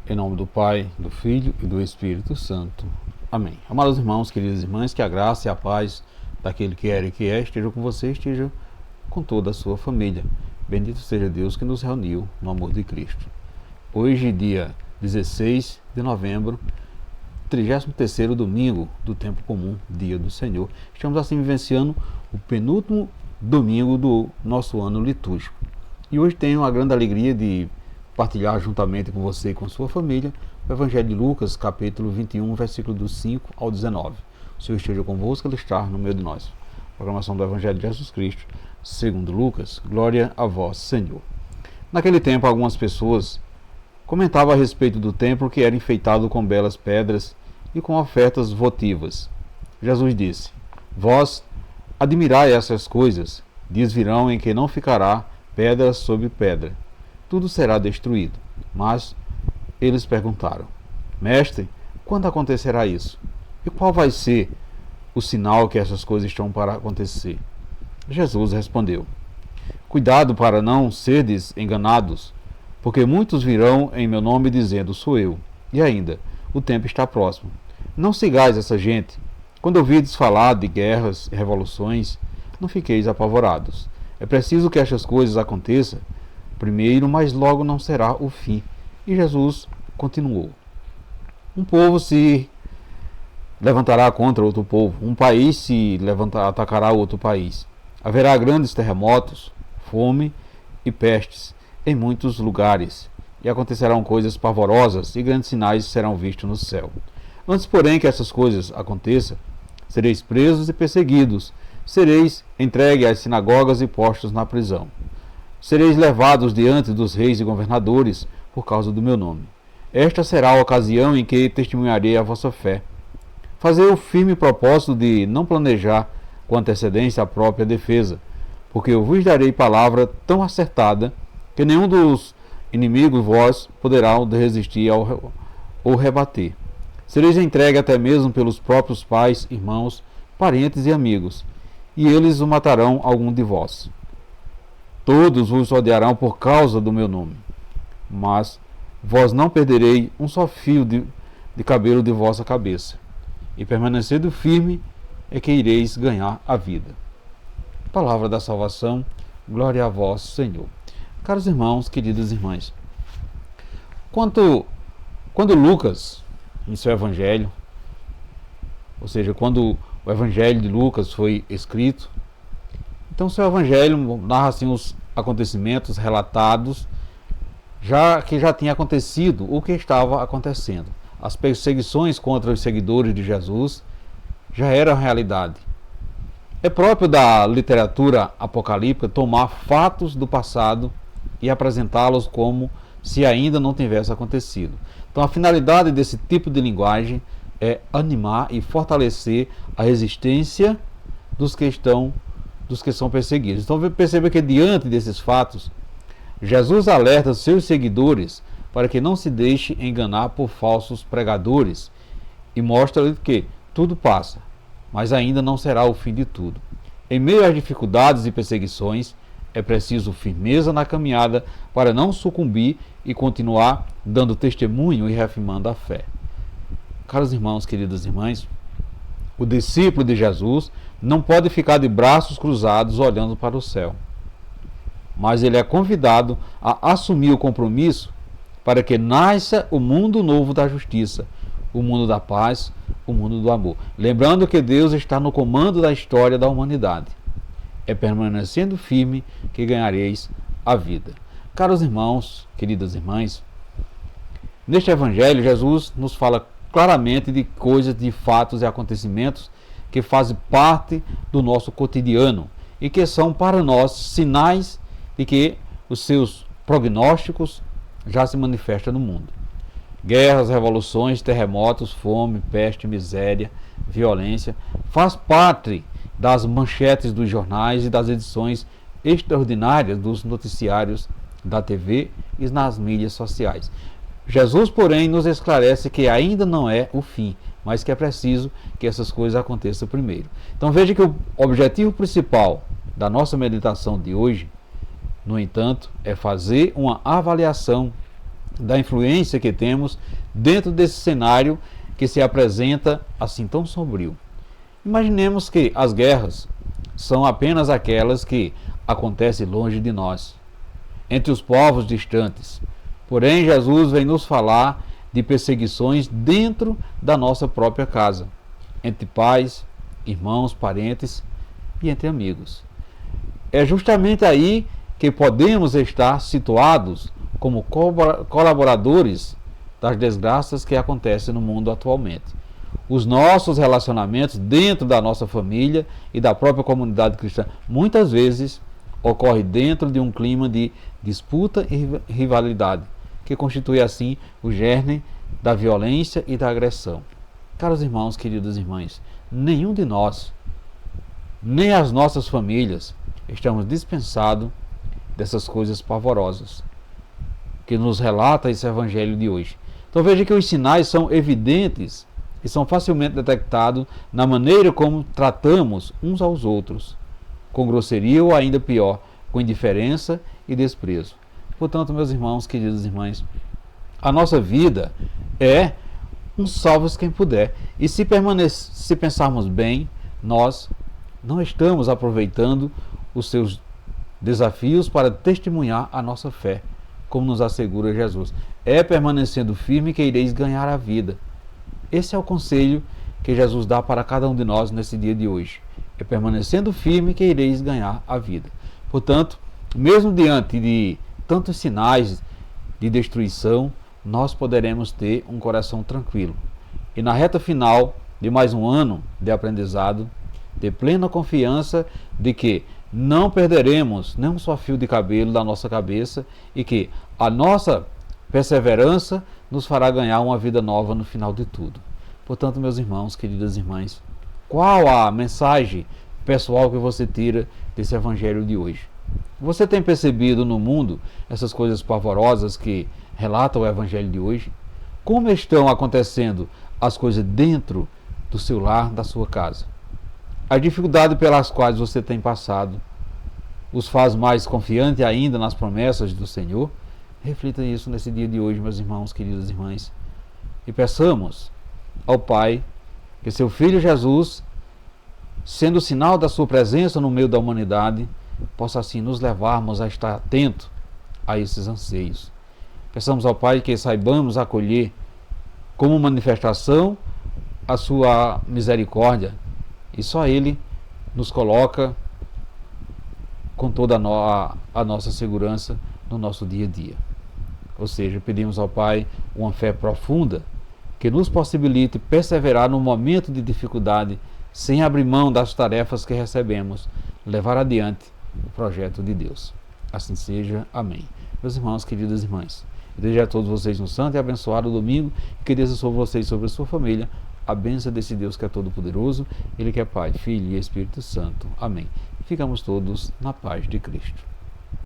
Em nome do Pai, do Filho e do Espírito Santo. Amém. Amados irmãos, queridas irmãs, que a graça e a paz daquele que era e que é esteja com você, esteja com toda a sua família. Bendito seja Deus que nos reuniu no amor de Cristo. Hoje, dia 16 de novembro, 33º domingo do tempo comum, dia do Senhor. Estamos assim vivenciando o penúltimo domingo do nosso ano litúrgico. E hoje tenho a grande alegria de partilhar juntamente com você e com sua família o Evangelho de Lucas, capítulo 21, versículo do 5 ao 19. O Senhor esteja convosco, Ele está no meio de nós. Proclamação do Evangelho de Jesus Cristo, segundo Lucas. Glória a vós, Senhor. Naquele tempo, algumas pessoas comentavam a respeito do templo que era enfeitado com belas pedras e com ofertas votivas. Jesus disse: Vós admirai essas coisas, dias virão em que não ficará pedra sobre pedra, tudo será destruído. Mas eles perguntaram: Mestre, quando acontecerá isso? E qual vai ser o sinal que essas coisas estão para acontecer? Jesus respondeu: Cuidado para não serdes enganados, porque muitos virão em meu nome dizendo: Sou eu. E ainda, o tempo está próximo. Não sigais essa gente. Quando ouvides falar de guerras e revoluções, não fiqueis apavorados. É preciso que estas coisas aconteçam primeiro, mas logo não será o fim. E Jesus continuou: Um povo se levantará contra outro povo, um país se atacará outro país. Haverá grandes terremotos, fome e pestes em muitos lugares, e acontecerão coisas pavorosas, e grandes sinais serão vistos no céu. Antes, porém, que essas coisas aconteçam, sereis presos e perseguidos, sereis entregues às sinagogas e postos na prisão. Sereis levados diante dos reis e governadores por causa do meu nome. Esta será a ocasião em que testemunharei a vossa fé. Fazei o firme propósito de não planejar com antecedência a própria defesa, porque eu vos darei palavra tão acertada que nenhum dos inimigos vós poderá resistir ou rebater. Sereis entregue até mesmo pelos próprios pais, irmãos, parentes e amigos, e eles o matarão algum de vós. Todos vos odiarão por causa do meu nome, mas vós não perderei um só fio de cabelo de vossa cabeça, e permanecendo firme é que ireis ganhar a vida. Palavra da salvação, glória a vós, Senhor. Caros irmãos, queridas irmãs, quando Lucas, em seu Evangelho, ou seja, quando o Evangelho de Lucas foi escrito, então seu Evangelho narra assim os acontecimentos relatados, que já tinha acontecido o que estava acontecendo. As perseguições contra os seguidores de Jesus já eram realidade. É próprio da literatura apocalíptica tomar fatos do passado e apresentá-los como se ainda não tivesse acontecido. Então a finalidade desse tipo de linguagem é animar e fortalecer a resistência dos que são perseguidos. Então perceba que diante desses fatos, Jesus alerta seus seguidores para que não se deixe enganar por falsos pregadores e mostra-lhe que tudo passa, mas ainda não será o fim de tudo. Em meio às dificuldades e perseguições, é preciso firmeza na caminhada para não sucumbir e continuar dando testemunho e reafirmando a fé. Caros irmãos, queridas irmãs, o discípulo de Jesus não pode ficar de braços cruzados olhando para o céu, mas ele é convidado a assumir o compromisso para que nasça o mundo novo da justiça, o mundo da paz, o mundo do amor. Lembrando que Deus está no comando da história da humanidade. É permanecendo firme que ganhareis a vida. Caros irmãos, queridas irmãs, neste Evangelho, Jesus nos fala claramente de coisas, de fatos e acontecimentos que fazem parte do nosso cotidiano e que são para nós sinais de que os seus prognósticos já se manifestam no mundo. Guerras, revoluções, terremotos, fome, peste, miséria, violência, faz parte das manchetes dos jornais e das edições extraordinárias dos noticiários da TV e nas mídias sociais. Jesus, porém, nos esclarece que ainda não é o fim, mas que é preciso que essas coisas aconteçam primeiro. Então veja que o objetivo principal da nossa meditação de hoje, no entanto, é fazer uma avaliação da influência que temos dentro desse cenário que se apresenta assim tão sombrio. Imaginemos que as guerras são apenas aquelas que acontecem longe de nós, entre os povos distantes. Porém, Jesus vem nos falar de perseguições dentro da nossa própria casa, entre pais, irmãos, parentes e entre amigos. É justamente aí que podemos estar situados como colaboradores das desgraças que acontecem no mundo atualmente. Os nossos relacionamentos dentro da nossa família e da própria comunidade cristã muitas vezes ocorrem dentro de um clima de disputa e rivalidade, que constitui assim o germe da violência e da agressão. Caros irmãos, queridas irmãs, nenhum de nós, nem as nossas famílias, estamos dispensados dessas coisas pavorosas que nos relata esse evangelho de hoje. Então veja que os sinais são evidentes e são facilmente detectados na maneira como tratamos uns aos outros, com grosseria ou ainda pior, com indiferença e desprezo. Portanto, meus irmãos, queridas irmãs, a nossa vida é um salve-se quem puder. E se pensarmos bem, nós não estamos aproveitando os seus desafios para testemunhar a nossa fé, como nos assegura Jesus. É permanecendo firme que ireis ganhar a vida. Esse é o conselho que Jesus dá para cada um de nós nesse dia de hoje. É permanecendo firme que ireis ganhar a vida. Portanto, mesmo diante de tantos sinais de destruição, nós poderemos ter um coração tranquilo. E na reta final de mais um ano de aprendizado, ter plena confiança de que não perderemos nem um só fio de cabelo da nossa cabeça e que a nossa perseverança nos fará ganhar uma vida nova no final de tudo. Portanto, meus irmãos, queridas irmãs, qual a mensagem pessoal que você tira desse evangelho de hoje? Você tem percebido no mundo essas coisas pavorosas que relata o evangelho de hoje? Como estão acontecendo as coisas dentro do seu lar, da sua casa? As dificuldades pelas quais você tem passado os faz mais confiante ainda nas promessas do Senhor? Reflita isso nesse dia de hoje, meus irmãos, queridas irmãs. E peçamos ao Pai que seu Filho Jesus, sendo o sinal da sua presença no meio da humanidade, possa assim nos levarmos a estar atento a esses anseios. Peçamos ao Pai que saibamos acolher como manifestação a sua misericórdia, e só Ele nos coloca com toda a nossa segurança no nosso dia a dia. Ou seja, pedimos ao Pai uma fé profunda que nos possibilite perseverar no momento de dificuldade, sem abrir mão das tarefas que recebemos, levar adiante o projeto de Deus. Assim seja. Amém. Meus irmãos, queridas irmãs, desejo a todos vocês um santo e abençoado domingo, e que desça sobre vocês e sobre a sua família a bênção desse Deus que é todo-poderoso, Ele que é Pai, Filho e Espírito Santo. Amém. Ficamos todos na paz de Cristo.